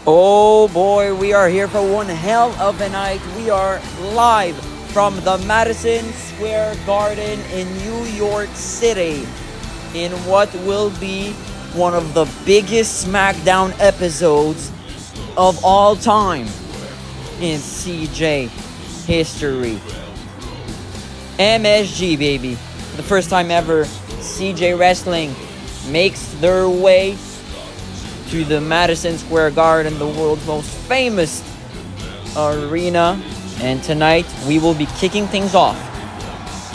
Oh boy, we are here for one hell of a night. We are live from the Madison Square Garden in New York City in what will be one of the biggest SmackDown episodes of all time in CJ history. MSG, baby. For the first time ever, CJ Wrestling makes their way to the Madison Square Garden, the world's most famous arena. And tonight, we will be kicking things off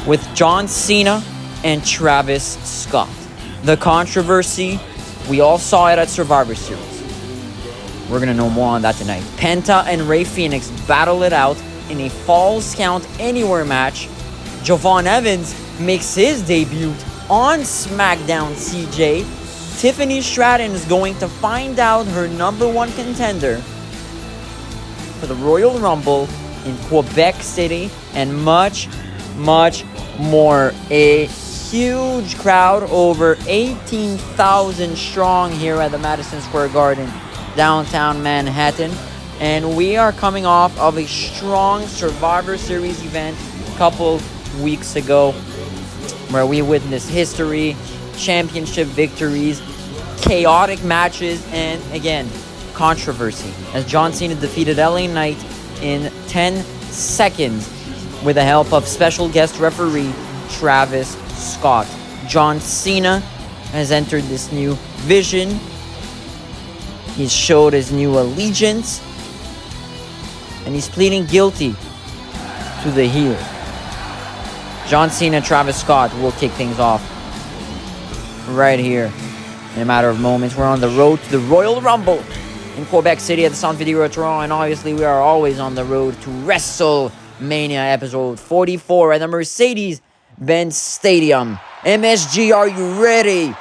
with John Cena and Travis Scott. The controversy, we all saw it at Survivor Series. We're going to know more on that tonight. Penta and Rey Fenix battle it out in a Falls Count Anywhere match. Javon Evans makes his debut on SmackDown CJ. Tiffany Stratton is going to find out her number one contender for the Royal Rumble in Quebec City, and much, much more. A huge crowd, over 18,000 strong here at the Madison Square Garden, downtown Manhattan. And we are coming off of a strong Survivor Series event a couple weeks ago where we witnessed history, championship victories, chaotic matches, and again, controversy as John Cena defeated LA Knight in 10 seconds with the help of special guest referee Travis Scott. John Cena has entered this new vision. He's showed his new allegiance, and he's pleading guilty to the heel. John Cena, Travis Scott will kick things off right here in a matter of moments. We're on the road to the Royal Rumble in Quebec City at the Sound Video Toronto, and obviously we are always on the road to WrestleMania episode 44 at the Mercedes-Benz Stadium. MSG, are you ready?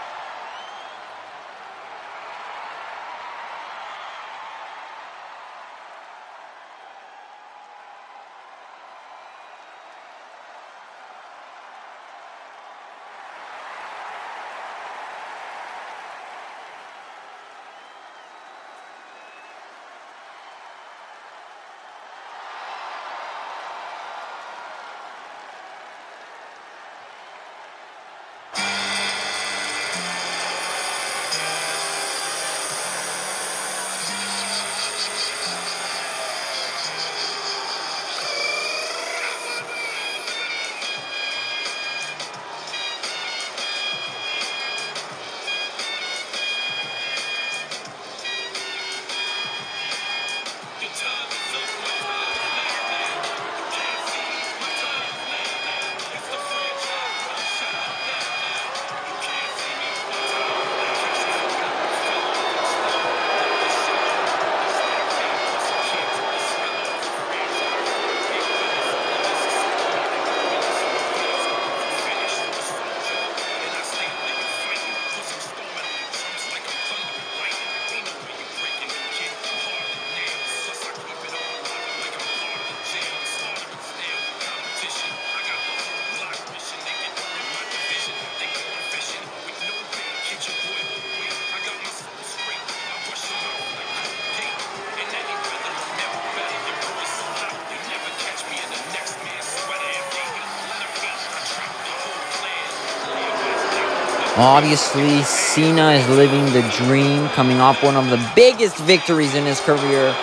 Obviously, Cena is living the dream, coming off one of the biggest victories in his career.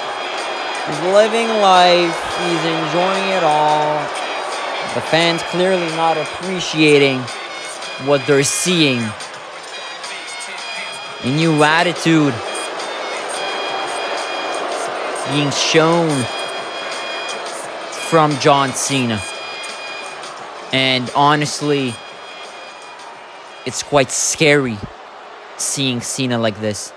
He's living life. He's enjoying it all. The fans clearly not appreciating what they're seeing. A new attitude being shown from John Cena. And honestly, it's quite scary seeing Cena like this.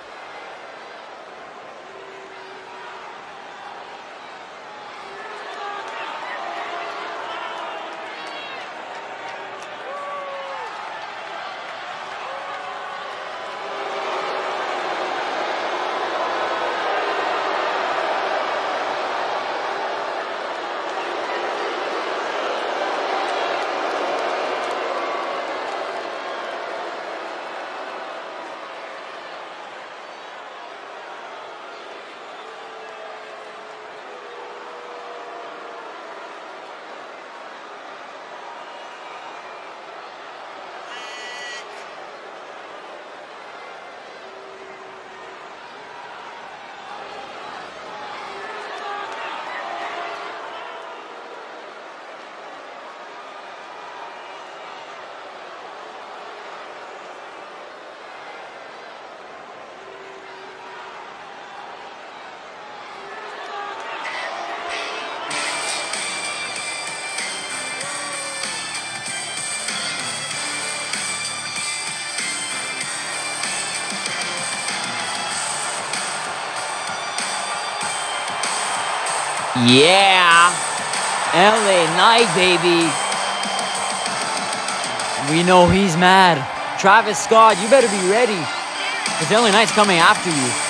Yeah! LA Knight, baby! We know he's mad. Travis Scott, you better be ready. Because LA Knight's coming after you.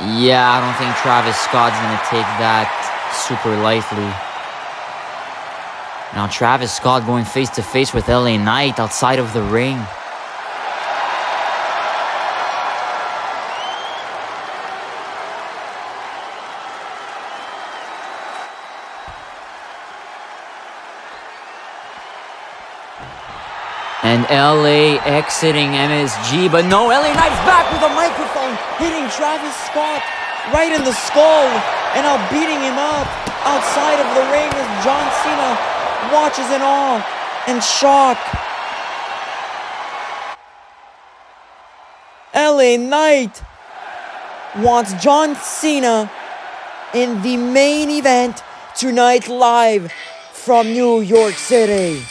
Yeah, I don't think Travis Scott's going to take that super lightly. Now Travis Scott going face to face with LA Knight outside of the ring. And LA exiting MSG, but no, LA Knight's back with a microphone, hitting Travis Scott right in the skull, and now beating him up outside of the ring as John Cena watches in awe and shock. LA Knight wants John Cena in the main event tonight, live from New York City.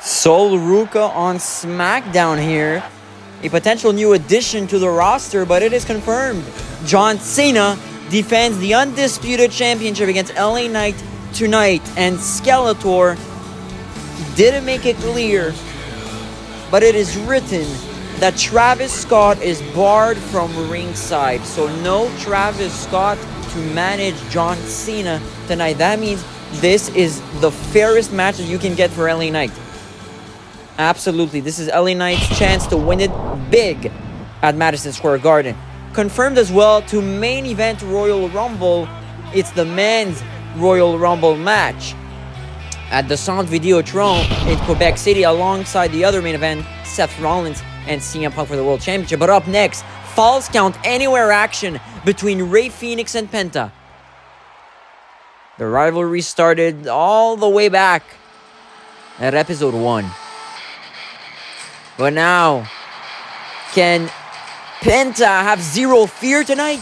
Sol Ruca on SmackDown here. A potential new addition to the roster, but it is confirmed. John Cena defends the Undisputed Championship against LA Knight tonight. And Skeletor, he didn't make it clear, but it is written that Travis Scott is barred from ringside. So no Travis Scott to manage John Cena tonight. That means this is the fairest match that you can get for LA Knight. Absolutely, this is LA Knight's chance to win it big at Madison Square Garden. Confirmed as well to main event Royal Rumble. It's the men's Royal Rumble match at the Centre Vidéotron in Quebec City, alongside the other main event, Seth Rollins and CM Punk for the World Championship. But up next, Falls Count Anywhere action between Rey Fenix and Penta. The rivalry started all the way back at episode 1. But now, can Penta have zero fear tonight?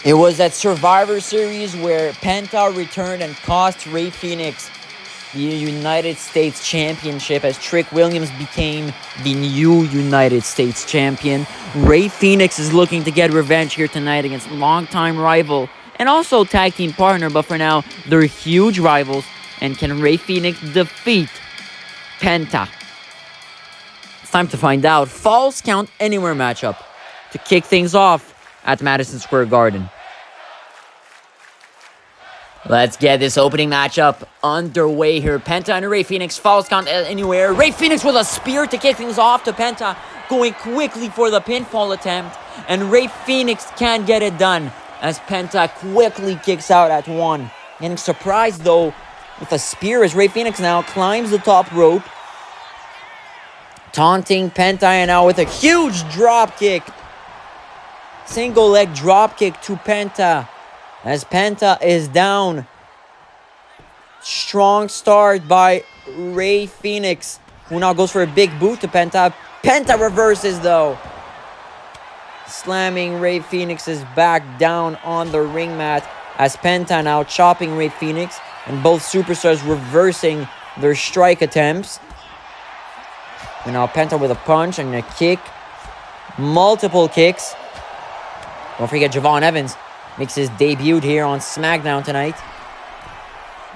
It was at Survivor Series where Penta returned and cost Rey Fenix the United States Championship as Trick Williams became the new United States Champion. Rey Fenix is looking to get revenge here tonight against longtime rival and also tag team partner, but for now, they're huge rivals. And can Rey Fenix defeat Penta? It's time to find out. Falls Count Anywhere matchup to kick things off at Madison Square Garden. Let's get this opening matchup underway here. Penta and Rey Fenix, Falls Count Anywhere. Rey Fenix with a spear to kick things off to Penta, going quickly for the pinfall attempt. And Rey Fenix can't get it done as Penta quickly kicks out at 1. Getting surprised though with a spear as Rey Fenix now climbs the top rope. Taunting Penta and now with a huge drop kick. Single leg drop kick to Penta as Penta is down. Strong start by Rey Fenix, who now goes for a big boot to Penta. Penta reverses though, slamming Rey Fenix's back down on the ring mat as Penta now chopping Rey Fenix, and both superstars reversing their strike attempts. And now Penta with a punch and a kick. Multiple kicks. Don't forget Javon Evans makes his debut here on SmackDown tonight.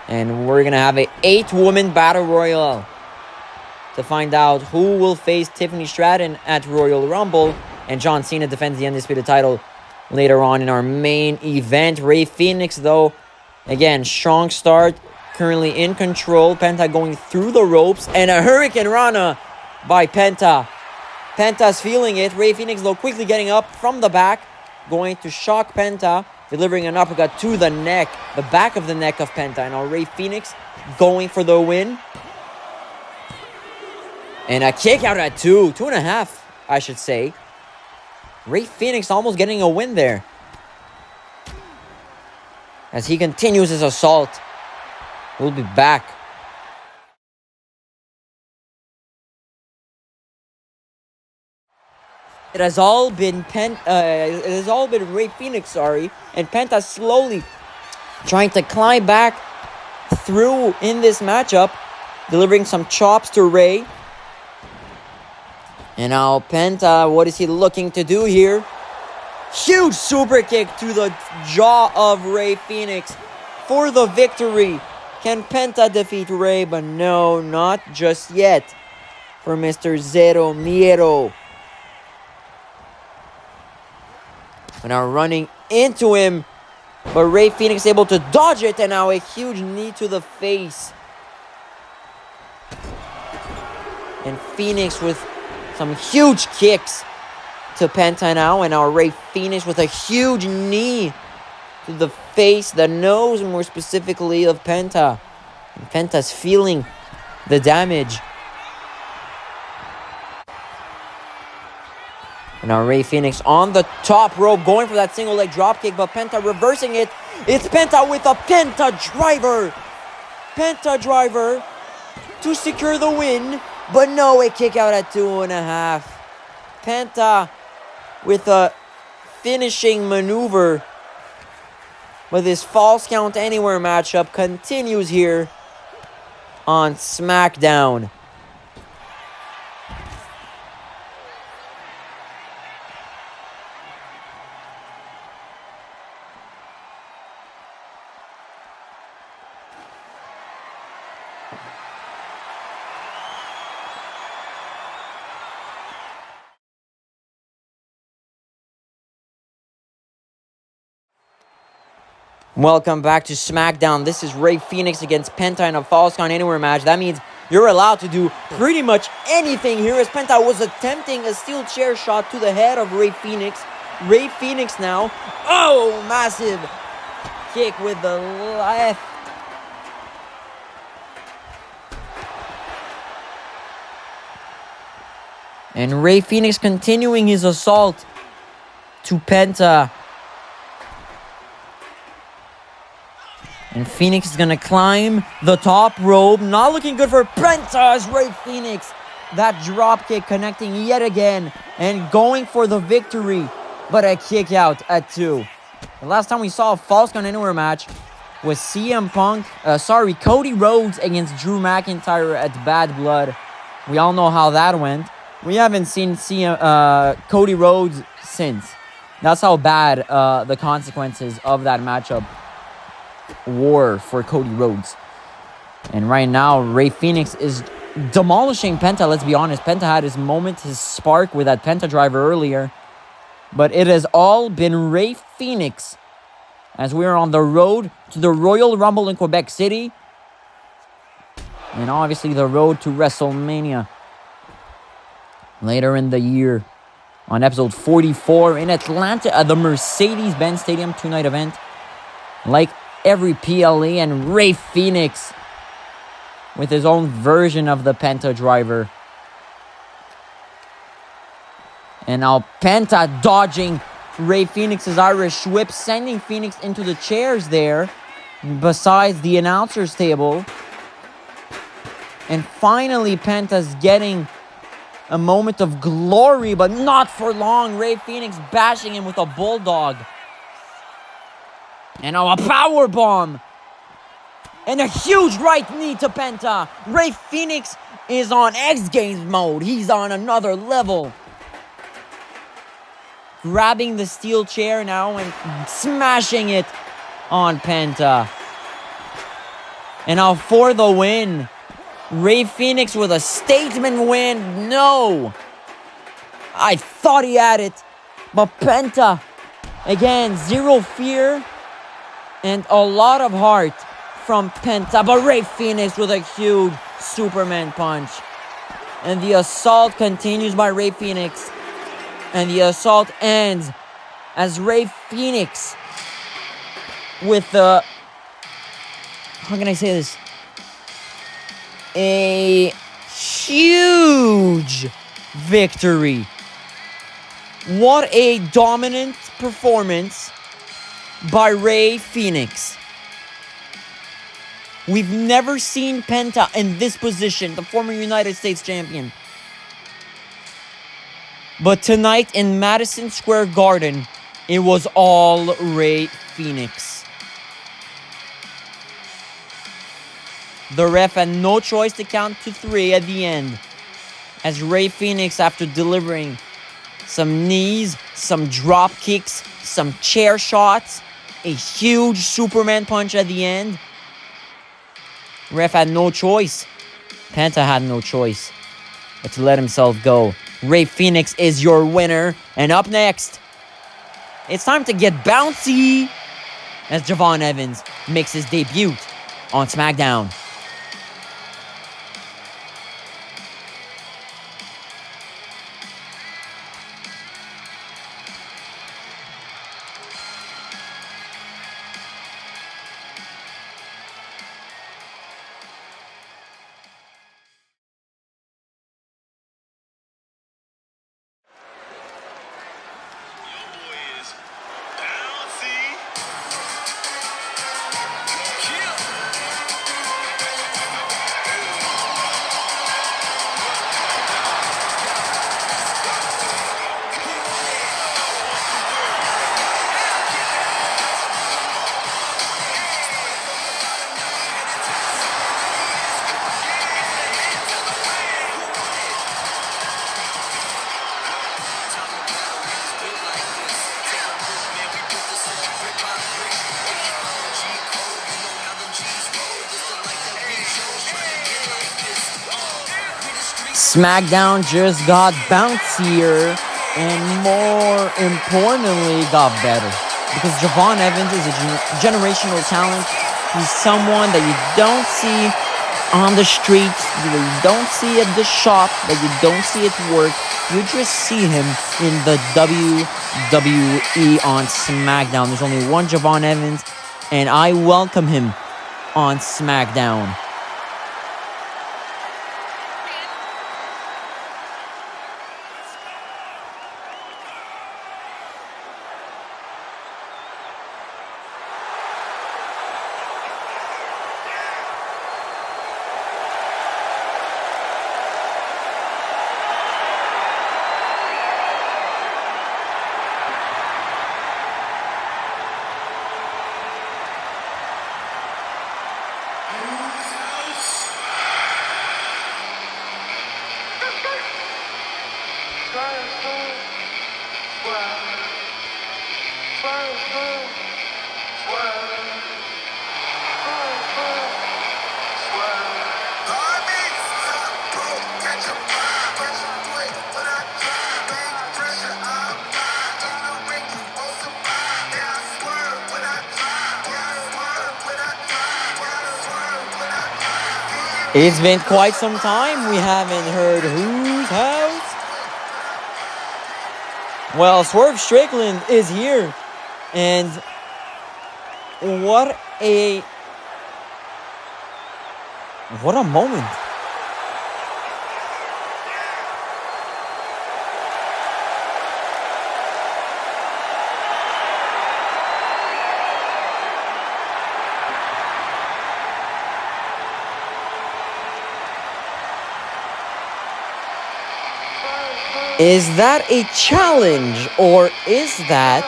And we're going to have an 8-woman Battle Royale to find out who will face Tiffany Stratton at Royal Rumble. And John Cena defends the Undisputed title later on in our main event. Rey Fenix, though, again, strong start, currently in control. Penta going through the ropes, and a Hurricane Rana by Penta. Penta's feeling it. Rey Fenix, though, quickly getting up from the back, going to shock Penta, delivering an uppercut to the neck, the back of the neck of Penta. And now Rey Fenix going for the win. And a kick out at 2.5, I should say. Rey Fenix almost getting a win there as he continues his assault. We'll be back. It has all been Rey Fenix, and Penta slowly trying to climb back through in this matchup, delivering some chops to Rey. And now Penta, what is he looking to do here? Huge super kick to the jaw of Rey Fenix for the victory. Can Penta defeat Rey? But no, not just yet for Mr. Zero Miedo. We're now running into him, but Rey Fenix able to dodge it, and now a huge knee to the face. And Fenix with some huge kicks to Penta now, and now Rey Fenix with a huge knee to the face, the nose more specifically of Penta. And Penta's feeling the damage. And now Rey Fenix on the top rope, going for that single leg drop kick, but Penta reversing it. It's Penta with a Penta driver. Penta driver to secure the win, but no, a kick out at 2.5. Penta with a finishing maneuver. But this Falls Count Anywhere matchup continues here on SmackDown. Welcome back to SmackDown. This is Rey Fenix against Penta in a Falls Count Anywhere match. That means you're allowed to do pretty much anything here, as Penta was attempting a steel chair shot to the head of Rey Fenix. Rey Fenix now. Oh, massive kick with the left. And Rey Fenix continuing his assault to Penta. And Fenix is going to climb the top rope. Not looking good for Penta as Rey Fenix. That dropkick connecting yet again and going for the victory. But a kick out at 2. The last time we saw a Falls Count Anywhere match was Cody Rhodes against Drew McIntyre at Bad Blood. We all know how that went. We haven't seen Cody Rhodes since. That's how bad the consequences of that matchup were for Cody Rhodes. And right now, Rey Fenix is demolishing Penta, let's be honest. Penta had his moment, his spark with that Penta driver earlier. But it has all been Rey Fenix as we are on the road to the Royal Rumble in Quebec City. And obviously the road to WrestleMania later in the year on episode 44 in Atlanta at the Mercedes-Benz Stadium 2-night event. Like every PLE, and Rey Fenix with his own version of the Penta driver. And now Penta dodging Rey Fenix's Irish whip, sending Fenix into the chairs there besides the announcer's table. And finally Penta's getting a moment of glory, but not for long. Rey Fenix bashing him with a bulldog. And now a power bomb. And a huge right knee to Penta. Rey Fenix is on X Games mode. He's on another level. Grabbing the steel chair now and smashing it on Penta. And now for the win. Rey Fenix with a statement win. No. I thought he had it. But Penta, again, zero fear and a lot of heart from Penta. But Rey Fenix with a huge Superman punch. And the assault continues by Rey Fenix. And the assault ends as Rey Fenix with the... How can I say this? A huge victory. What a dominant performance by Rey Fenix. We've never seen Penta in this position, the former United States champion. But tonight in Madison Square Garden, it was all Rey Fenix. The ref had no choice to count to 3 at the end, as Rey Fenix, after delivering some knees, some drop kicks, some chair shots, a huge Superman punch at the end, ref had no choice. Penta had no choice but to let himself go. Rey Fenix is your winner. And up next, it's time to get bouncy as Javon Evans makes his debut on SmackDown. SmackDown just got bouncier and, more importantly, got better. Because Javon Evans is a generational talent. He's someone that you don't see on the streets, that you don't see at the shop, that you don't see at work. You just see him in the WWE on SmackDown. There's only one Javon Evans, and I welcome him on SmackDown. It's been quite some time we haven't heard Whose House. Well, Swerve Strickland is here, and what a moment. Is that a challenge, or is that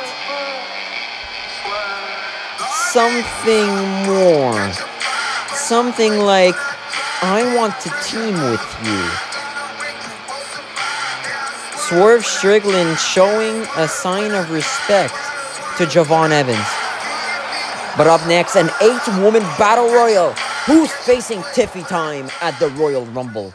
something more? Something like, I want to team with you. Swerve Strickland showing a sign of respect to Javon Evans. But up next, an 8-woman Battle Royal. Who's facing Tiffy time at the Royal Rumble?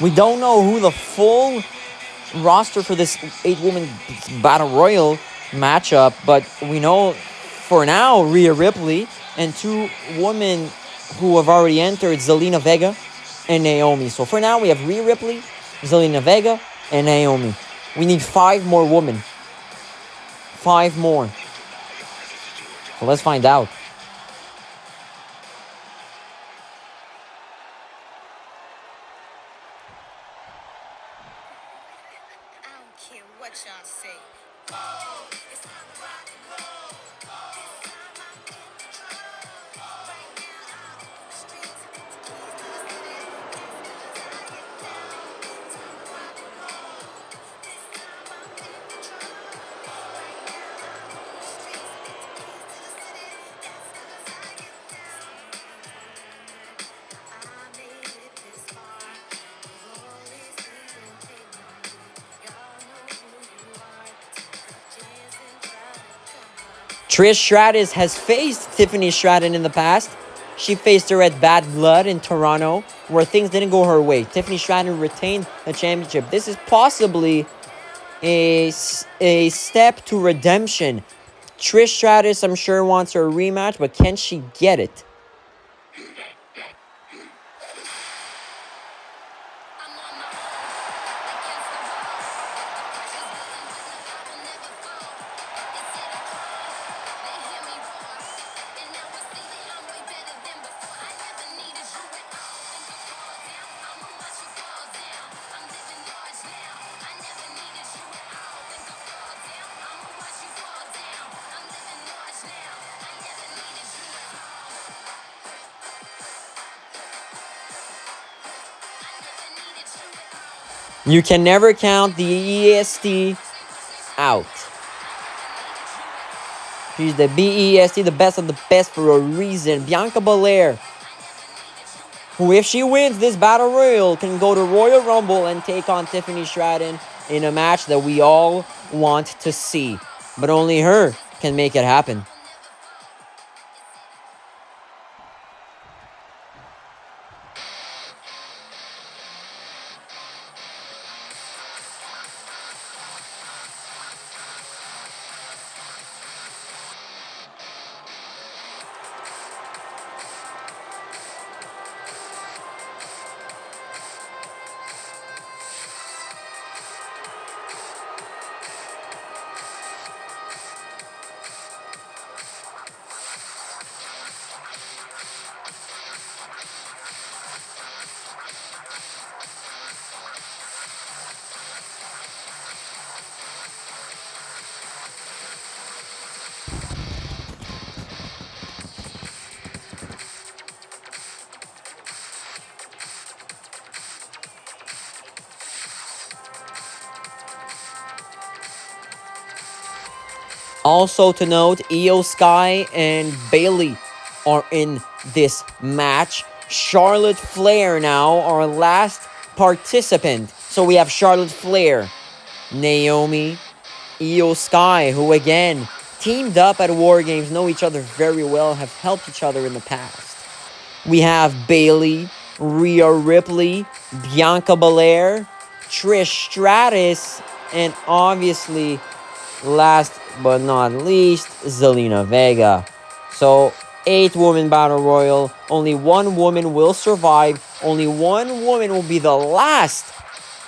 We don't know who the full roster for this 8-woman Battle Royal matchup, but we know for now Rhea Ripley and 2 women who have already entered, Zelina Vega and Naomi. So for now we have Rhea Ripley, Zelina Vega, and Naomi. We need 5 more women. 5 more. So let's find out. Trish Stratus has faced Tiffany Stratton in the past. She faced her at Bad Blood in Toronto, where things didn't go her way. Tiffany Stratton retained the championship. This is possibly a step to redemption. Trish Stratus, I'm sure, wants her rematch, but can she get it? You can never count the EST out. She's the BEST, the best of the best for a reason. Bianca Belair, who if she wins this Battle Royale, can go to Royal Rumble and take on Tiffany Stratton in a match that we all want to see. But only her can make it happen. Also to note, Io Sky and Bayley are in this match. Charlotte Flair now, our last participant. So we have Charlotte Flair, Naomi, Io Sky, who again teamed up at War Games, know each other very well, have helped each other in the past. We have Bayley, Rhea Ripley, Bianca Belair, Trish Stratus, and obviously, last but not least, Zelina Vega. So, 8-woman Battle Royal. Only one woman will survive. Only one woman will be the last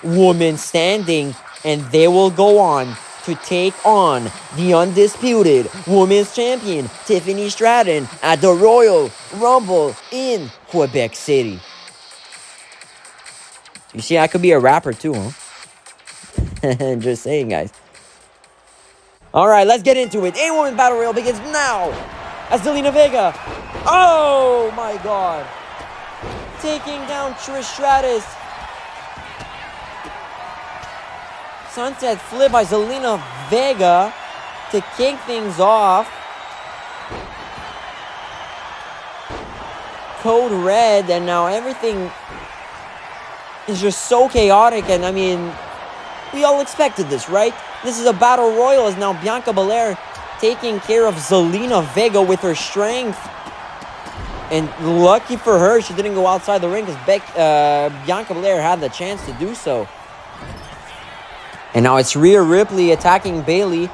woman standing. And they will go on to take on the undisputed Women's Champion, Tiffany Stratton, at the Royal Rumble in Quebec City. You see, I could be a rapper too, huh? Just saying, guys. Alright, let's get into it. 8-woman Battle Royale begins now. As Zelina Vega. Oh my god. Taking down Trish Stratus. Sunset flip by Zelina Vega to kick things off. Code red, and now everything is just so chaotic, and I mean, we all expected this, right? This is a Battle Royal, as now Bianca Belair taking care of Zelina Vega with her strength. And lucky for her, she didn't go outside the ring because Bianca Belair had the chance to do so. And now it's Rhea Ripley attacking Bayley.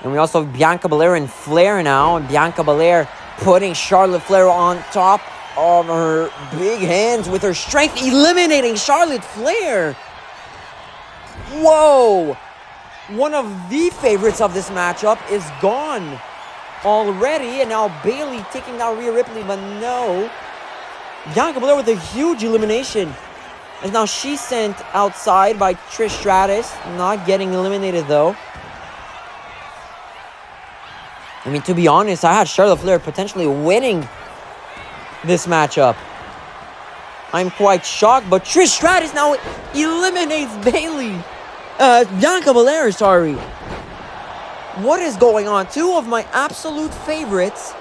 And we also have Bianca Belair and Flair now. And Bianca Belair putting Charlotte Flair on top of her big hands with her strength, eliminating Charlotte Flair. Whoa! One of the favorites of this matchup is gone already. And now Bayley taking down Rhea Ripley, but no. Bianca Belair with a huge elimination. And now she's sent outside by Trish Stratus. Not getting eliminated though. I mean, to be honest, I had Charlotte Flair potentially winning this matchup. I'm quite shocked, but Trish Stratus now eliminates Bayley. Bianca Belair, sorry. What is going on? Two of my absolute favorites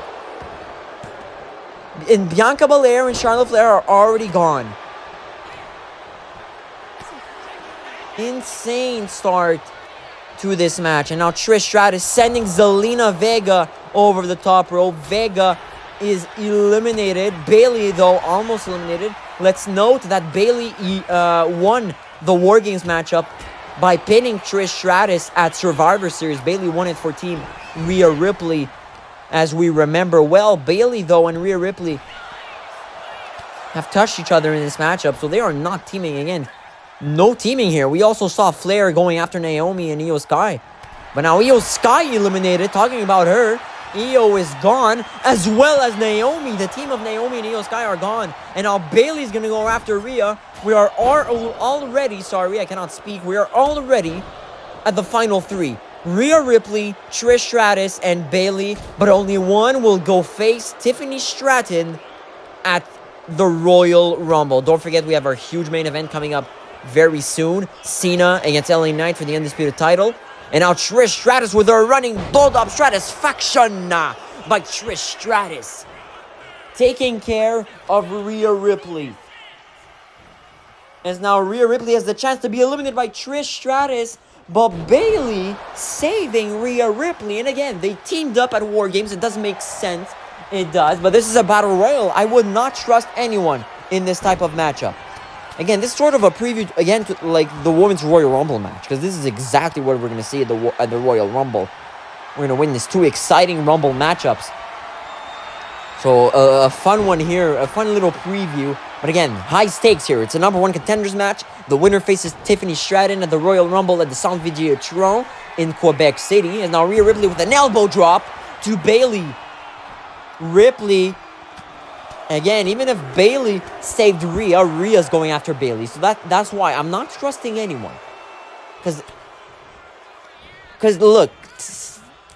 in Bianca Belair and Charlotte Flair are already gone. Insane start to this match. And now Trish Stratus sending Zelina Vega over the top rope. Vega is eliminated. Bayley, though, almost eliminated. Let's note that Bayley won the War Games matchup by pinning Trish Stratus at Survivor Series. Bayley won it for Team Rhea Ripley, as we remember well. Bayley, though, and Rhea Ripley have touched each other in this matchup, so they are not teaming again. No teaming here. We also saw Flair going after Naomi and Io Sky. But now Io Sky eliminated. Talking about her, Io is gone, as well as Naomi. The team of Naomi and Io Sky are gone. And now Bayley's going to go after Rhea. We are already, sorry, I cannot speak. We are already at the final three. Rhea Ripley, Trish Stratus, and Bayley. But only one will go face Tiffany Stratton at the Royal Rumble. Don't forget, we have our huge main event coming up very soon. Cena against LA Knight for the Undisputed title. And now Trish Stratus with her running Bulldog Stratusfaction by Trish Stratus. Taking care of Rhea Ripley. As now Rhea Ripley has the chance to be eliminated by Trish Stratus. But Bayley saving Rhea Ripley. And again, they teamed up at War Games. It doesn't make sense. It does. But this is a Battle Royale. I would not trust anyone in this type of matchup. Again, this is sort of a preview, again, to like the Women's Royal Rumble match. Because this is exactly what we're going to see at the Royal Rumble. We're going to witness two exciting Rumble matchups. So, a fun one here. A fun little preview. But again, high stakes here. It's a #1 contenders match. The winner faces Tiffany Stratton at the Royal Rumble at the Centre Vidéotron in Quebec City. And now Rhea Ripley with an elbow drop to Bayley. Ripley, again, even if Bayley saved Rhea, Rhea's going after Bayley. So that's why I'm not trusting anyone. Because look,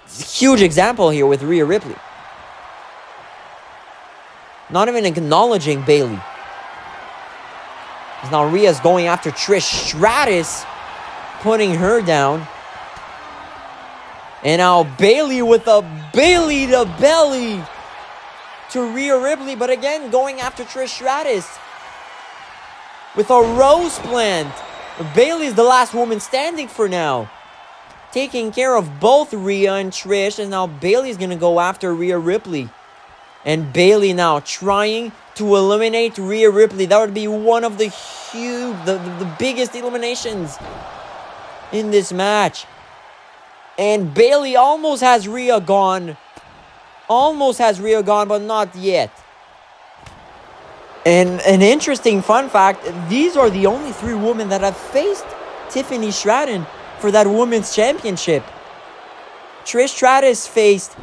huge example here with Rhea Ripley. Not even acknowledging Bayley. Now Rhea's going after Trish Stratus, putting her down. And now Bayley with a Bayley to belly to Rhea Ripley, but again going after Trish Stratus with a rose plant. Bayley's the last woman standing for now, taking care of both Rhea and Trish. And now Bayley's gonna go after Rhea Ripley. And Bayley now trying to eliminate Rhea Ripley. That would be one of the huge, the biggest eliminations in this match. And Bayley almost has Rhea gone. Almost has Rhea gone, but not yet. And an interesting fun fact, these are the only 3 women that have faced Tiffany Stratton for that Women's Championship. Trish Stratus faced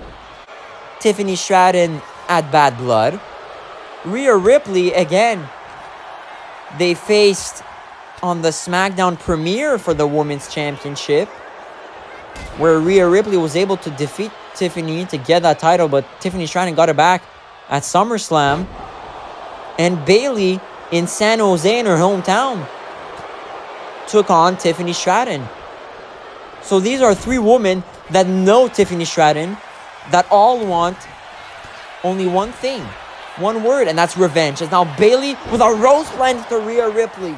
Tiffany Stratton at Bad Blood. Rhea Ripley, again, they faced on the SmackDown premiere for the Women's Championship, where Rhea Ripley was able to defeat Tiffany to get that title, but Tiffany Stratton got it back at SummerSlam. And Bayley in San Jose, in her hometown, took on Tiffany Stratton. So these are 3 women that know Tiffany Stratton, that all want only one thing, one word, and that's revenge. It's now Bayley with a rose plant to Rhea Ripley.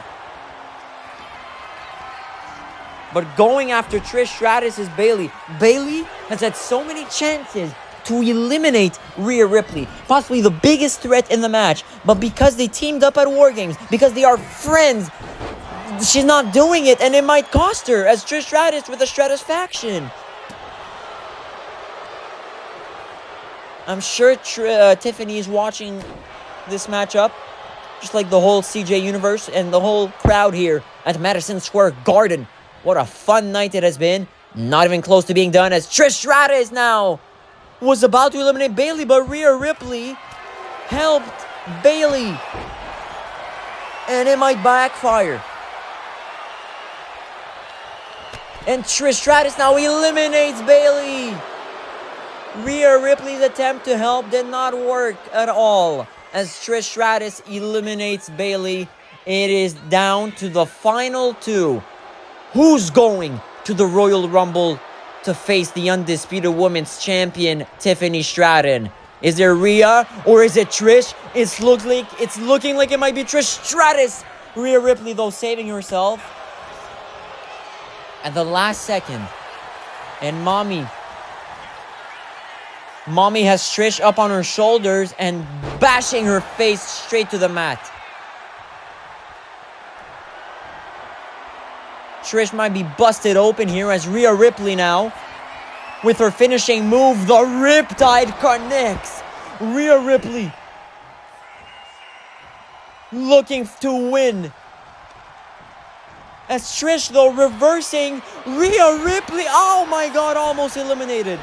But going after Trish Stratus is Bayley. Bayley has had so many chances to eliminate Rhea Ripley, possibly the biggest threat in the match. But because they teamed up at War Games, because they are friends, she's not doing it, and it might cost her as Trish Stratus with the Stratusfaction. I'm sure Tiffany is watching this matchup, just like the whole CJ universe and the whole crowd here at Madison Square Garden. What a fun night it has been. Not even close to being done, as Trish Stratus now was about to eliminate Bayley, but Rhea Ripley helped Bayley, and it might backfire. And Trish Stratus now eliminates Bayley. Rhea Ripley's attempt to help did not work at all, as Trish Stratus eliminates Bayley. It is down to the final 2. Who's going to the Royal Rumble to face the undisputed women's champion, Tiffany Stratton? Is it Rhea or is it Trish? It's looking like it might be Trish Stratus. Rhea Ripley, though, saving herself at the last second. And Mommy has Trish up on her shoulders and bashing her face straight to the mat. Trish might be busted open here, as Rhea Ripley now, with her finishing move, the Riptide, connects. Rhea Ripley looking to win. As Trish, though, reversing. Rhea Ripley, oh my God, almost eliminated.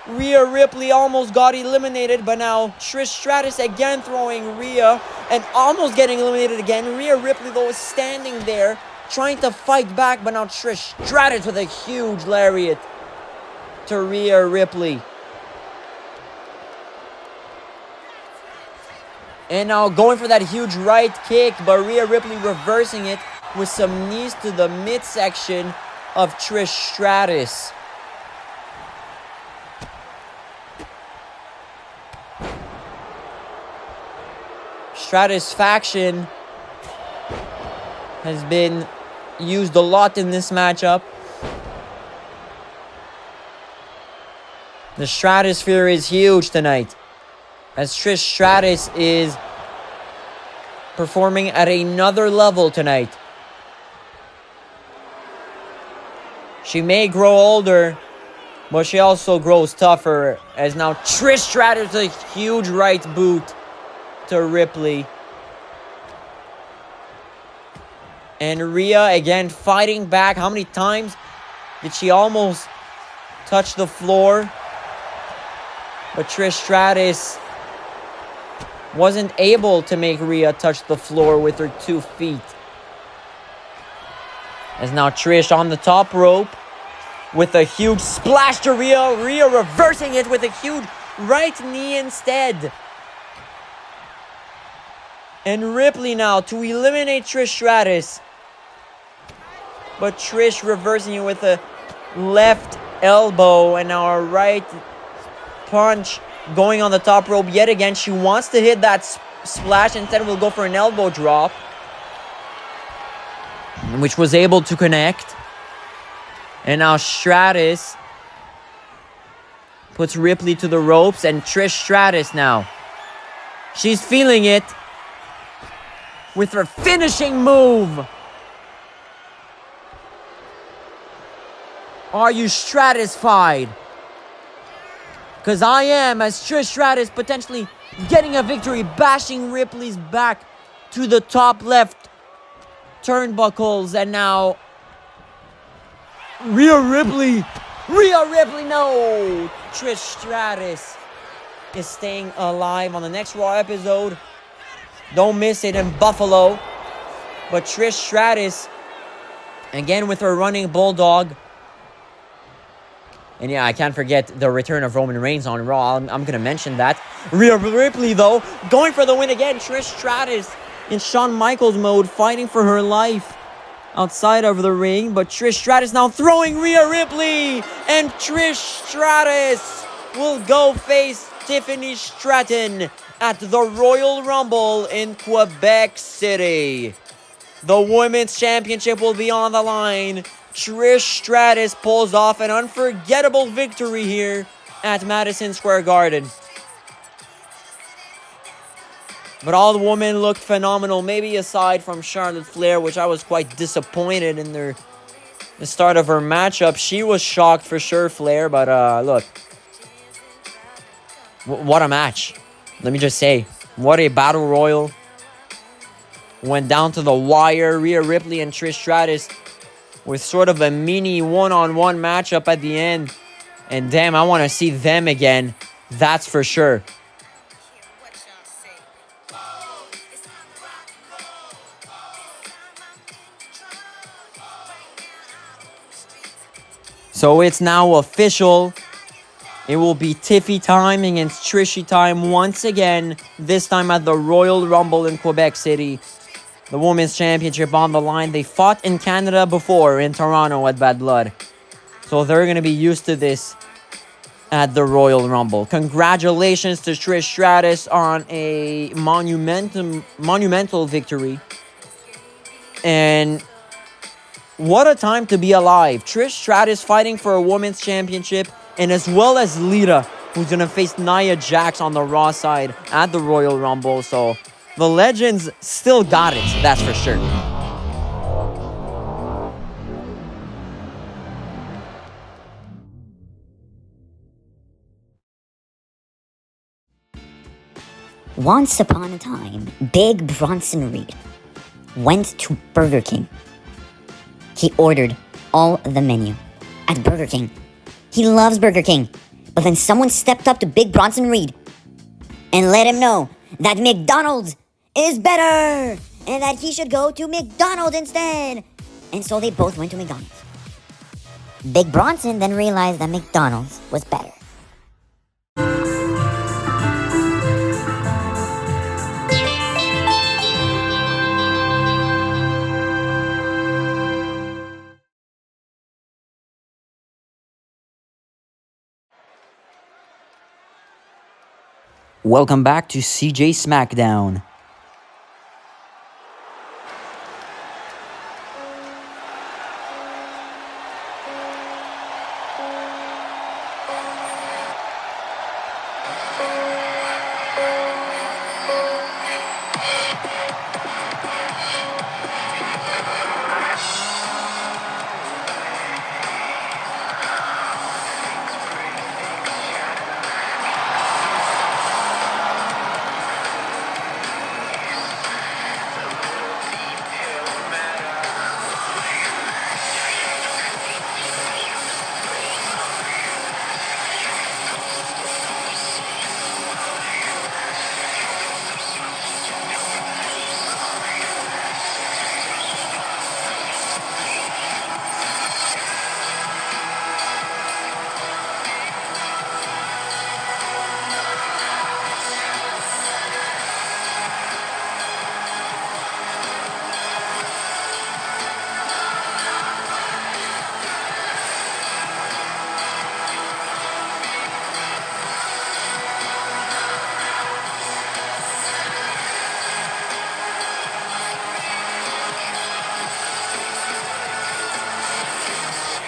Rhea Ripley almost got eliminated, but now Trish Stratus again throwing Rhea and almost getting eliminated again. Rhea Ripley, though, is standing there trying to fight back, but now Trish Stratus with a huge lariat to Rhea Ripley. And now going for that huge right kick, but Rhea Ripley reversing it with some knees to the midsection of Trish Stratus. Stratus faction has been used a lot in this matchup. The stratosphere is huge tonight, as Trish Stratus is performing at another level tonight. She may grow older, but she also grows tougher, as now Trish Stratus a huge right boot to Ripley. And Rhea again fighting back. How many times did she almost touch the floor? But Trish Stratus wasn't able to make Rhea touch the floor with her 2 feet. As now Trish on the top rope with a huge splash to Rhea. Rhea reversing it with a huge right knee instead. And Ripley now to eliminate Trish Stratus. But Trish reversing it with a left elbow and now a right punch going on the top rope yet again. She wants to hit that splash. Instead will go for an elbow drop, which was able to connect. And now Stratus puts Ripley to the ropes, and Trish Stratus now, she's feeling it with her finishing move. Are you satisfied? Because I am, as Trish Stratus potentially getting a victory, bashing Ripley's back to the top left turnbuckles. And now Rhea Ripley, no! Trish Stratus is staying alive on the next Raw episode. Don't miss it in Buffalo. But Trish Stratus, again with her running bulldog. And yeah, I can't forget the return of Roman Reigns on Raw. I'm going to mention that. Rhea Ripley, though, going for the win again. Trish Stratus in Shawn Michaels mode, fighting for her life outside of the ring. But Trish Stratus now throwing Rhea Ripley. And Trish Stratus will go face Tiffany Stratton at the Royal Rumble in Quebec City. The Women's Championship will be on the line. Trish Stratus pulls off an unforgettable victory here at Madison Square Garden. But all the women looked phenomenal, maybe aside from Charlotte Flair, which I was quite disappointed in the start of her matchup. She was shocked for sure, Flair, but look. What a match. Let me just say, what a battle royal. Went down to the wire. Rhea Ripley and Trish Stratus with sort of a mini one-on-one matchup at the end. And damn, I want to see them again. That's for sure. So it's now official. It will be Tiffy time against Trishy time once again. This time at the Royal Rumble in Quebec City. The Women's Championship on the line. They fought in Canada before, in Toronto at Bad Blood. So they're going to be used to this at the Royal Rumble. Congratulations to Trish Stratus on a monumental victory. And what a time to be alive. Trish Stratus fighting for a Women's Championship, and as well as Lita, who's going to face Nia Jax on the Raw side at the Royal Rumble. So the Legends still got it, that's for sure. Once upon a time, Big Bronson Reed went to Burger King. He ordered all the menu at Burger King. He loves Burger King. But then someone stepped up to Big Bronson Reed and let him know that McDonald's is better and that he should go to McDonald's instead. And so they both went to McDonald's. Big Bronson then realized that McDonald's was better. Welcome back to CJ SmackDown.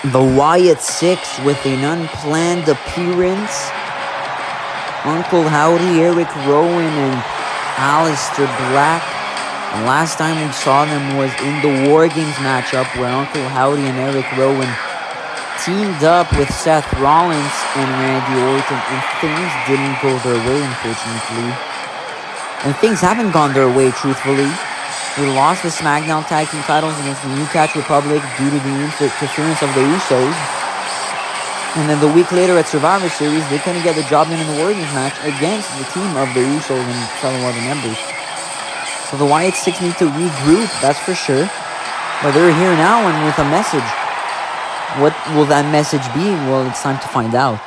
The Wyatt Six with an unplanned appearance. Uncle Howdy, Eric Rowan, and Aleister Black. And last time we saw them was in the War Games matchup where Uncle Howdy and Eric Rowan teamed up with Seth Rollins and Randy Orton, and things didn't go their way, unfortunately. And things haven't gone their way, truthfully. They lost the SmackDown Tag Team titles against the New Catch Republic due to the interference of the Usos. And then the week later at Survivor Series, they couldn't get the job done in the War Games match against the team of the Usos and fellow other members. So the Wyatt Six need to regroup, that's for sure. But they're here now and with a message. What will that message be? Well, it's time to find out.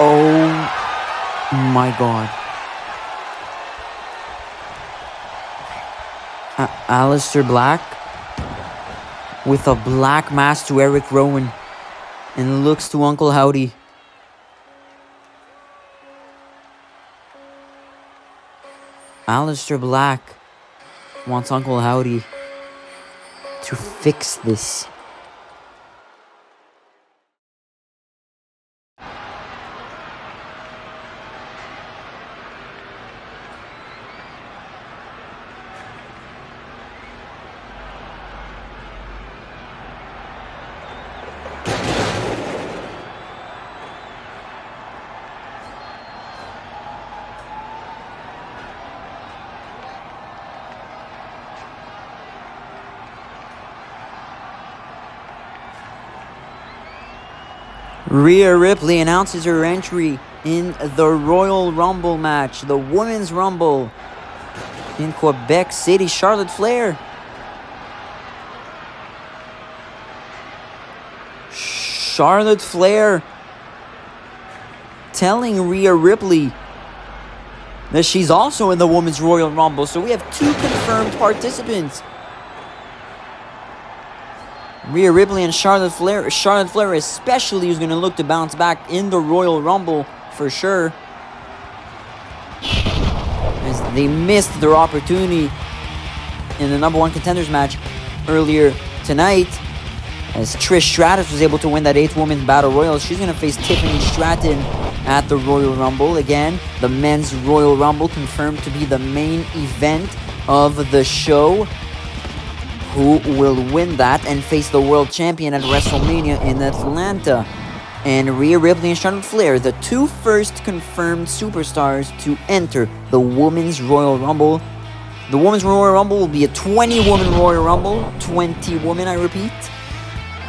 Oh my god. Aleister Black with a black mask to Eric Rowan and looks to Uncle Howdy. Aleister Black wants Uncle Howdy to fix this. Rhea Ripley announces her entry in the Royal Rumble match, the Women's Rumble in Quebec City. Charlotte Flair. Charlotte Flair telling Rhea Ripley that she's also in the Women's Royal Rumble. So we have two confirmed participants. Rhea Ripley and Charlotte Flair. Charlotte Flair especially is going to look to bounce back in the Royal Rumble for sure, as they missed their opportunity in the number one contenders match earlier tonight, as Trish Stratus was able to win that 8th Women's Battle Royal. She's going to face Tiffany Stratton at the Royal Rumble. Again, the Men's Royal Rumble confirmed to be the main event of the show. who will win that and face the world champion at WrestleMania in Atlanta. And Rhea Ripley and Charlotte Flair, the two first confirmed superstars to enter the Women's Royal Rumble. The Women's Royal Rumble will be a 20-woman Royal Rumble. 20 women, I repeat.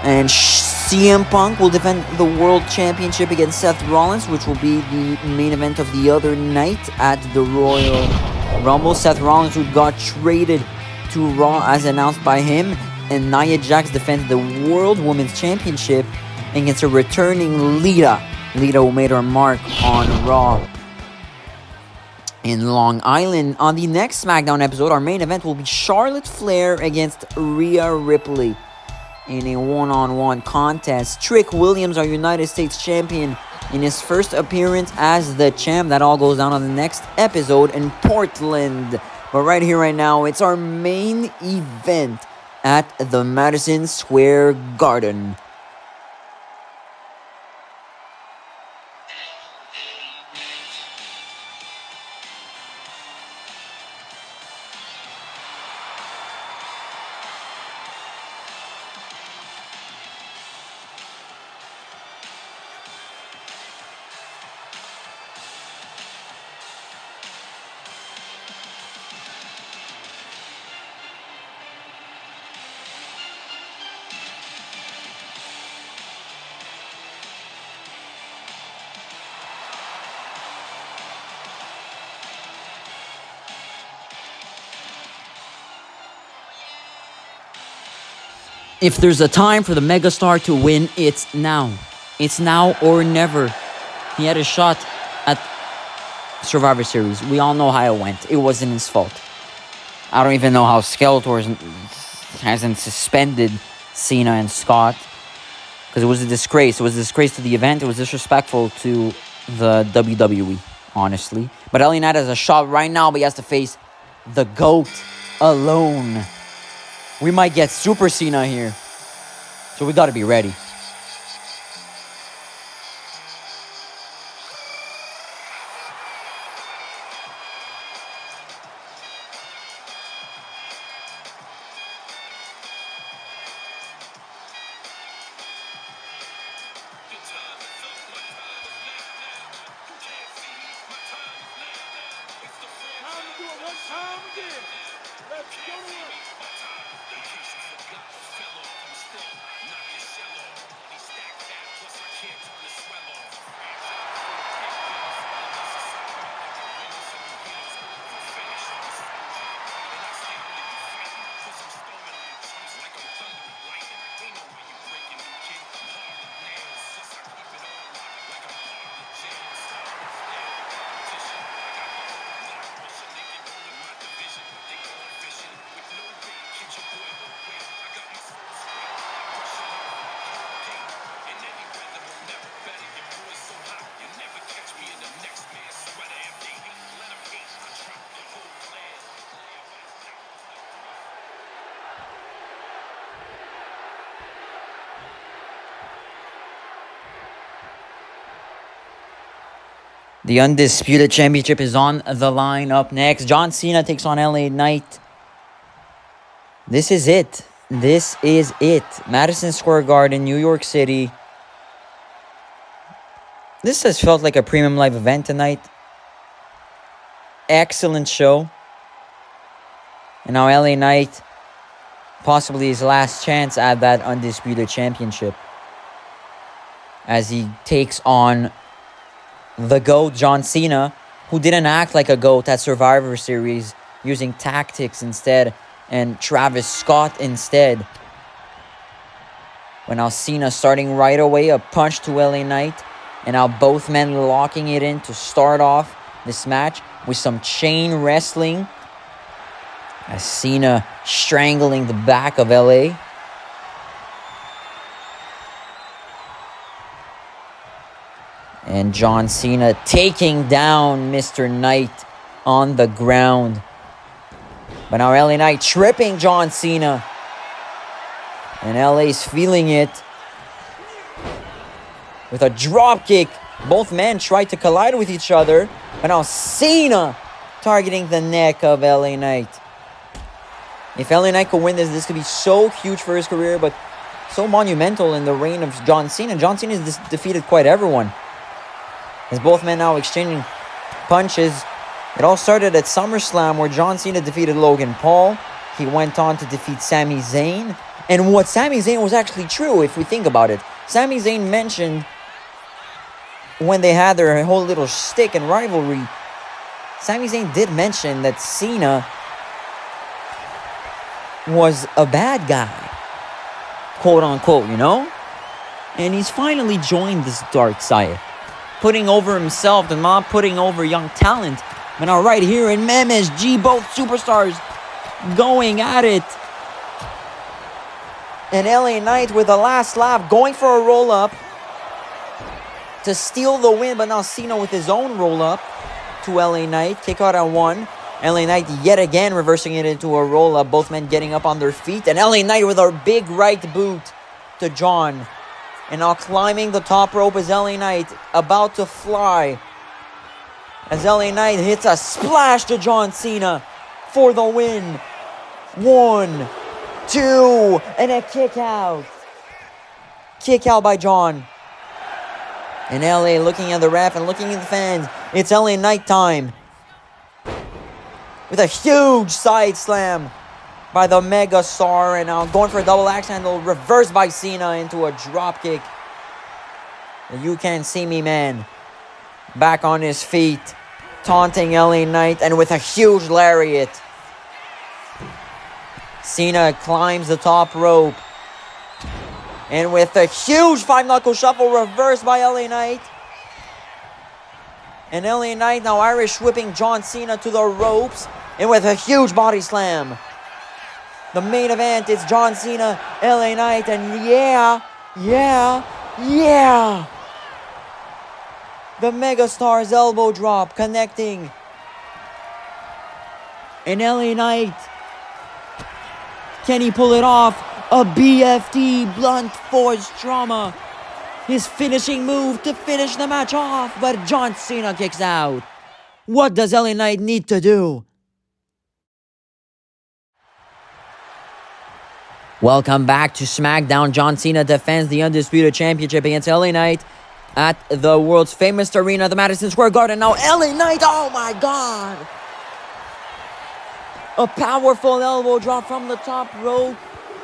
And CM Punk will defend the World Championship against Seth Rollins, which will be the main event of the other night at the Royal Rumble. Seth Rollins, who got traded to Raw as announced by him. And Nia Jax defends the World Women's Championship against a returning Lita. Lita, who made her mark on Raw in Long Island. On the next SmackDown episode, our main event will be Charlotte Flair against Rhea Ripley in a one-on-one contest. Trick Williams, our United States champion, in his first appearance as the champ. That all goes down on the next episode in Portland. But right here, right now, it's our main event at the Madison Square Garden. If there's a time for the megastar to win, it's now. It's now or never. He had a shot at Survivor Series. We all know how it went. It wasn't his fault. I don't even know how Skeletor hasn't suspended Cena and Scott, because it was a disgrace. It was a disgrace to the event. It was disrespectful to the WWE, honestly. But LA Knight has a shot right now, but he has to face the GOAT alone. We might get Super Cena here. So we gotta be ready. The Undisputed Championship is on the line. Up next, John Cena takes on LA Knight. This is it. This is it. Madison Square Garden, New York City. This has felt like a premium live event tonight. Excellent show. And now LA Knight, possibly his last chance at that Undisputed Championship, as he takes on the GOAT, John Cena, who didn't act like a GOAT at Survivor Series, using tactics instead, and Travis Scott instead. But now Cena starting right away, a punch to LA Knight, and now both men locking it in to start off this match with some chain wrestling, as Cena strangling the back of LA. And John Cena taking down Mr. Knight on the ground. But now LA Knight tripping John Cena. And LA's feeling it. With a drop kick. Both men try to collide with each other. But now Cena targeting the neck of LA Knight. If LA Knight could win this could be so huge for his career, but so monumental in the reign of John Cena. John Cena has defeated quite everyone. As both men now exchanging punches. It all started at SummerSlam where John Cena defeated Logan Paul. He went on to defeat Sami Zayn. And what Sami Zayn was actually true, if we think about it. Sami Zayn mentioned when they had their whole little shtick and rivalry, Sami Zayn did mention that Cena was a bad guy, quote unquote, you know? And he's finally joined this dark side, putting over himself and not putting over young talent. But now right here in MSG, both superstars going at it. And LA Knight with a last laugh, going for a roll-up to steal the win. But now Cena with his own roll-up to LA Knight. Kick out at 1. LA Knight yet again reversing it into a roll-up. Both men getting up on their feet. And LA Knight with a big right boot to John. And now climbing the top rope is LA Knight, about to fly. As LA Knight hits a splash to John Cena for the win. 1, 2, and a kick out. Kick out by John. And LA looking at the ref and looking at the fans. It's LA Knight time. With a huge side slam by the Mega Star. And now going for a double axe handle. Reversed by Cena into a drop kick. You can't see me, man. Back on his feet. Taunting LA Knight. And with a huge lariat. Cena climbs the top rope. And with a huge 5-knuckle shuffle reversed by LA Knight. And LA Knight now Irish whipping John Cena to the ropes. And with a huge body slam. The main event is John Cena, LA Knight. And yeah. The Megastar's elbow drop connecting. And LA Knight. Can he pull it off? A BFD, blunt force trauma. His finishing move to finish the match off. But John Cena kicks out. What does LA Knight need to do? Welcome back to SmackDown. John Cena defends the Undisputed Championship against LA Knight at the world's famous arena, the Madison Square Garden. Now LA Knight, oh my God. A powerful elbow drop from the top rope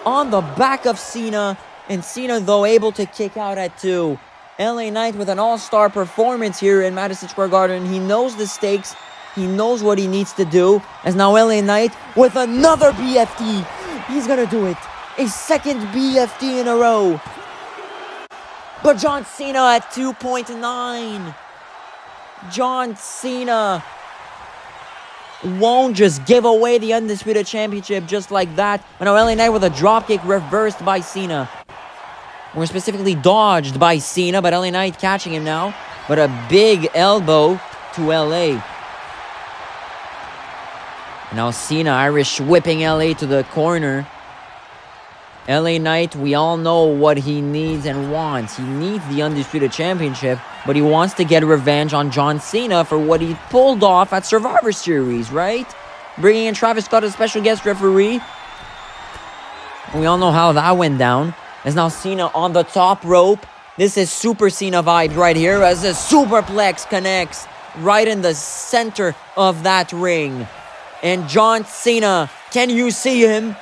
on the back of Cena. And Cena, though, able to kick out at 2. LA Knight with an all-star performance here in Madison Square Garden. He knows the stakes. He knows what he needs to do. As now LA Knight with another BFD. He's going to do it. A second BFD in a row. But John Cena at 2.9. John Cena won't just give away the Undisputed Championship just like that. But now LA Knight with a dropkick reversed by Cena. More specifically dodged by Cena, but LA Knight catching him now. But a big elbow to LA. Now Cena Irish whipping LA to the corner. LA Knight, we all know what he needs and wants. He needs the Undisputed Championship, but he wants to get revenge on John Cena for what he pulled off at Survivor Series, right? Bringing in Travis Scott as special guest referee. We all know how that went down. As now Cena on the top rope. This is Super Cena vibes right here as the superplex connects right in the center of that ring. And John Cena, can you see him?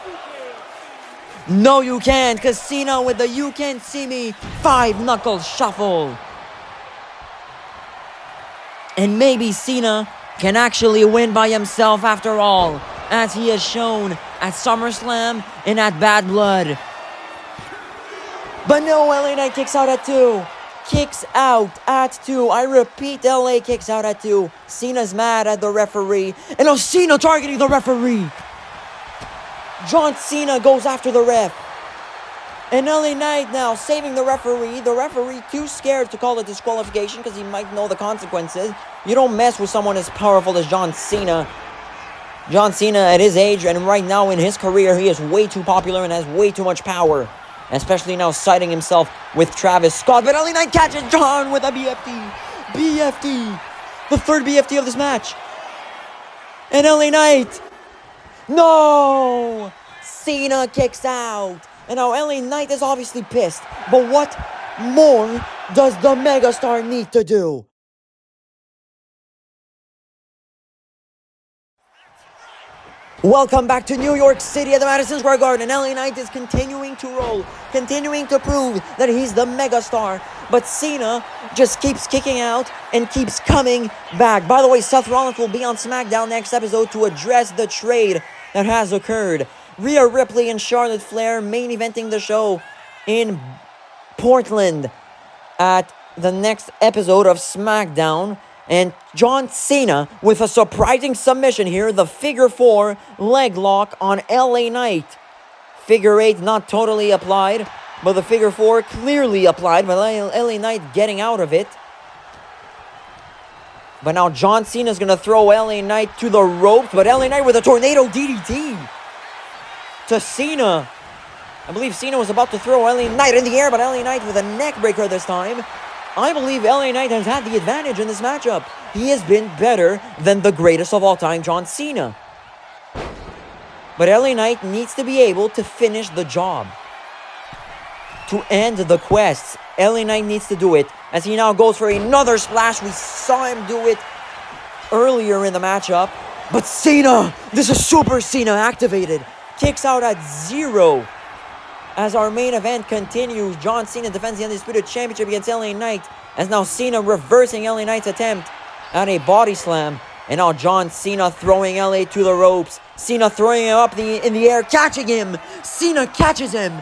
No, you can't, because Cena with the you can't see me 5-knuckle shuffle. And maybe Cena can actually win by himself after all, as he has shown at SummerSlam and at Bad Blood. But no, LA Knight kicks out at 2. Kicks out at 2. I repeat, LA kicks out at 2. Cena's mad at the referee. And now Cena targeting the referee. John Cena goes after the ref. And LA Knight now saving the referee. The referee too scared to call a disqualification because he might know the consequences. You don't mess with someone as powerful as John Cena. John Cena at his age and right now in his career, he is way too popular and has way too much power. Especially now siding himself with Travis Scott. But LA Knight catches John with a BFD. BFD. The third BFD of this match. And LA Knight No! Cena kicks out. And now LA Knight is obviously pissed. But what more does the megastar need to do? Welcome back to New York City at the Madison Square Garden. LA Knight is continuing to roll, continuing to prove that he's the megastar. But Cena just keeps kicking out and keeps coming back. By the way, Seth Rollins will be on SmackDown next episode to address the trade that has occurred. Rhea Ripley and Charlotte Flair main eventing the show in Portland at the next episode of SmackDown. And John Cena with a surprising submission here. The figure 4 leg lock on LA Knight. Figure 8 not totally applied, but the figure 4 clearly applied. But LA Knight getting out of it. But now John Cena is going to throw LA Knight to the ropes. But LA Knight with a tornado DDT to Cena. I believe Cena was about to throw LA Knight in the air, but LA Knight with a neck breaker this time. I believe LA Knight has had the advantage in this matchup. He has been better than the greatest of all time, John Cena. But LA Knight needs to be able to finish the job. To end the quest, LA Knight needs to do it as he now goes for another splash. We saw him do it earlier in the matchup. But Cena, this is Super Cena activated. Kicks out at 0. As our main event continues, John Cena defends the Undisputed Championship against LA Knight. As now Cena reversing LA Knight's attempt at a body slam. And now John Cena throwing LA to the ropes. Cena throwing him up in the air, catching him. Cena catches him.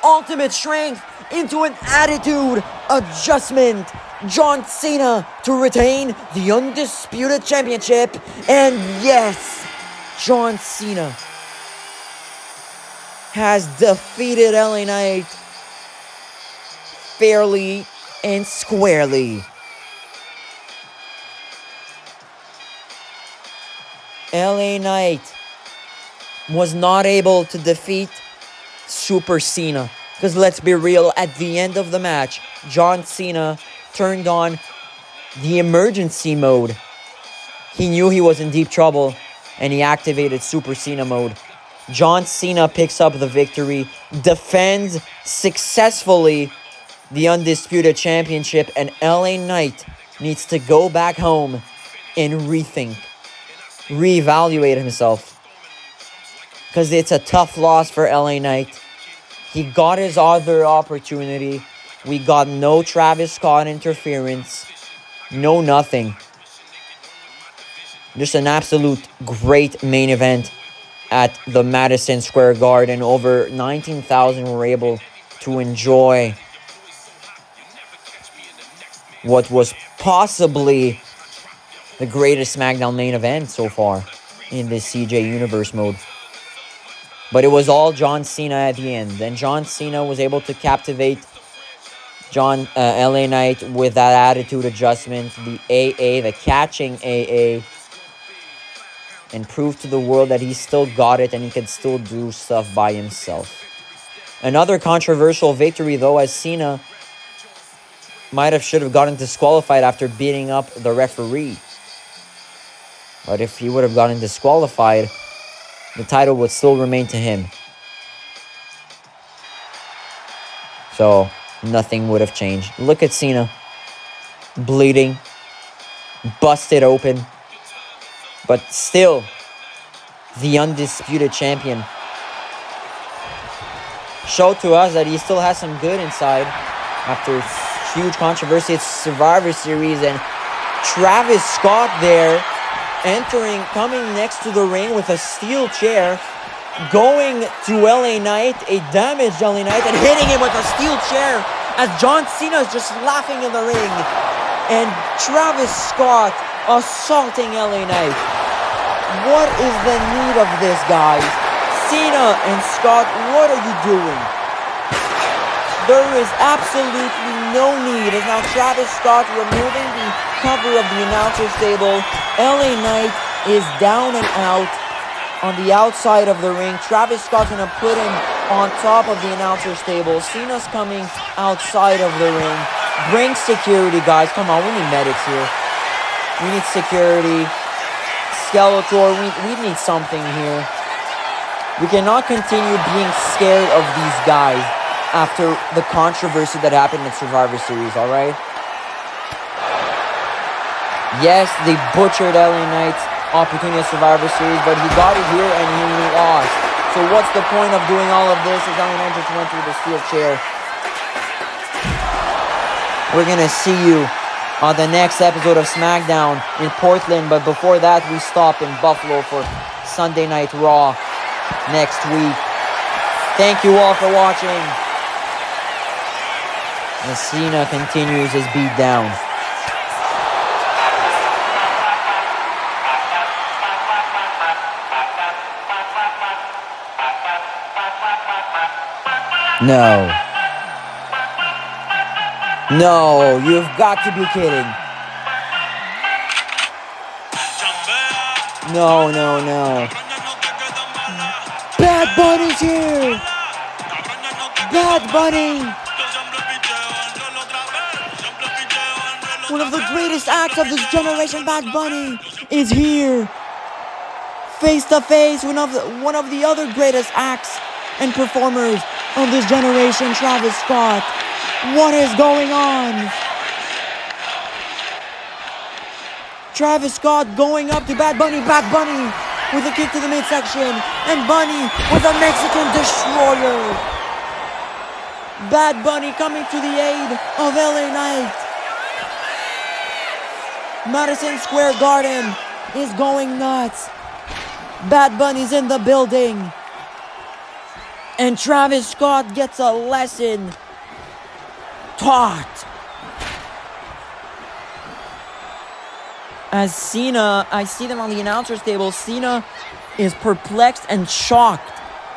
Ultimate strength into an attitude adjustment. John Cena to retain the Undisputed Championship. And yes, John Cena has defeated LA Knight fairly and squarely. LA Knight was not able to defeat Super Cena. Because let's be real, at the end of the match, John Cena turned on the emergency mode. He knew he was in deep trouble and he activated Super Cena mode. John Cena picks up the victory, defends successfully the Undisputed Championship, and LA Knight needs to go back home and reevaluate himself. Because it's a tough loss for LA Knight. He got his other opportunity. We got no Travis Scott interference. No nothing. Just an absolute great main event at the Madison Square Garden. Over 19,000 were able to enjoy what was possibly the greatest SmackDown main event so far in this CJ Universe mode. But it was all John Cena at the end. And John Cena was able to captivate LA Knight with that attitude adjustment, the AA, the catching AA, and prove to the world that he still got it and he can still do stuff by himself. Another controversial victory, though, as Cena should have gotten disqualified after beating up the referee. But if he would have gotten disqualified, the title would still remain to him. So, nothing would have changed. Look at Cena. Bleeding. Busted open. But still, the Undisputed Champion showed to us that he still has some good inside after huge controversy at Survivor Series. And Travis Scott there, coming next to the ring with a steel chair, going to LA Knight, a damaged LA Knight, and hitting him with a steel chair as John Cena is just laughing in the ring. And Travis Scott assaulting LA Knight. What is the need of this, guys? Cena and Scott, what are you doing? There is absolutely no need. As now Travis Scott removing the cover of the announcer's table. LA Knight is down and out on the outside of the ring. Travis Scott's going to put him on top of the announcer's table. Cena's coming outside of the ring. Bring security, guys. Come on, we need medics here. We need security. Skeletor, we need something here. We cannot continue being scared of these guys after the controversy that happened in Survivor Series, alright? Yes, they butchered LA Knight's opportunity at Survivor Series, but he got it here and he lost. So what's the point of doing all of this as LA Knight just went through the steel chair? We're gonna see you on the next episode of SmackDown in Portland, but before that we stop in Buffalo for Sunday Night Raw next week. Thank you all for watching. As Cena continues his beatdown. No. No, you've got to be kidding. No, no, no. Bad Bunny's here! Bad Bunny! One of the greatest acts of this generation, Bad Bunny, is here. Face to face, one of the other greatest acts and performers of this generation, Travis Scott. What is going on? Travis Scott going up to Bad Bunny with a kick to the midsection, and Bunny with a Mexican destroyer. Bad Bunny coming to the aid of LA Knight. Madison Square Garden is going nuts. Bad Bunny's in the building. And Travis Scott gets a lesson taught. As Cena, I see them on the announcer's table. Cena is perplexed and shocked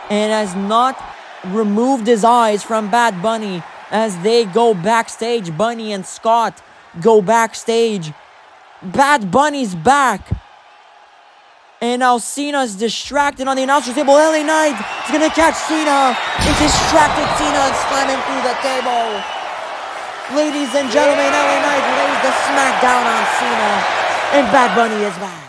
and has not removed his eyes from Bad Bunny as they go backstage. Bunny and Scott go backstage. Bad Bunny's back. And now Cena's distracted on the announcer's table. LA Knight is going to catch Cena. He distracted Cena and slam him through the table. Ladies and gentlemen, LA Knight lays the smackdown on Cena. And Bad Bunny is back.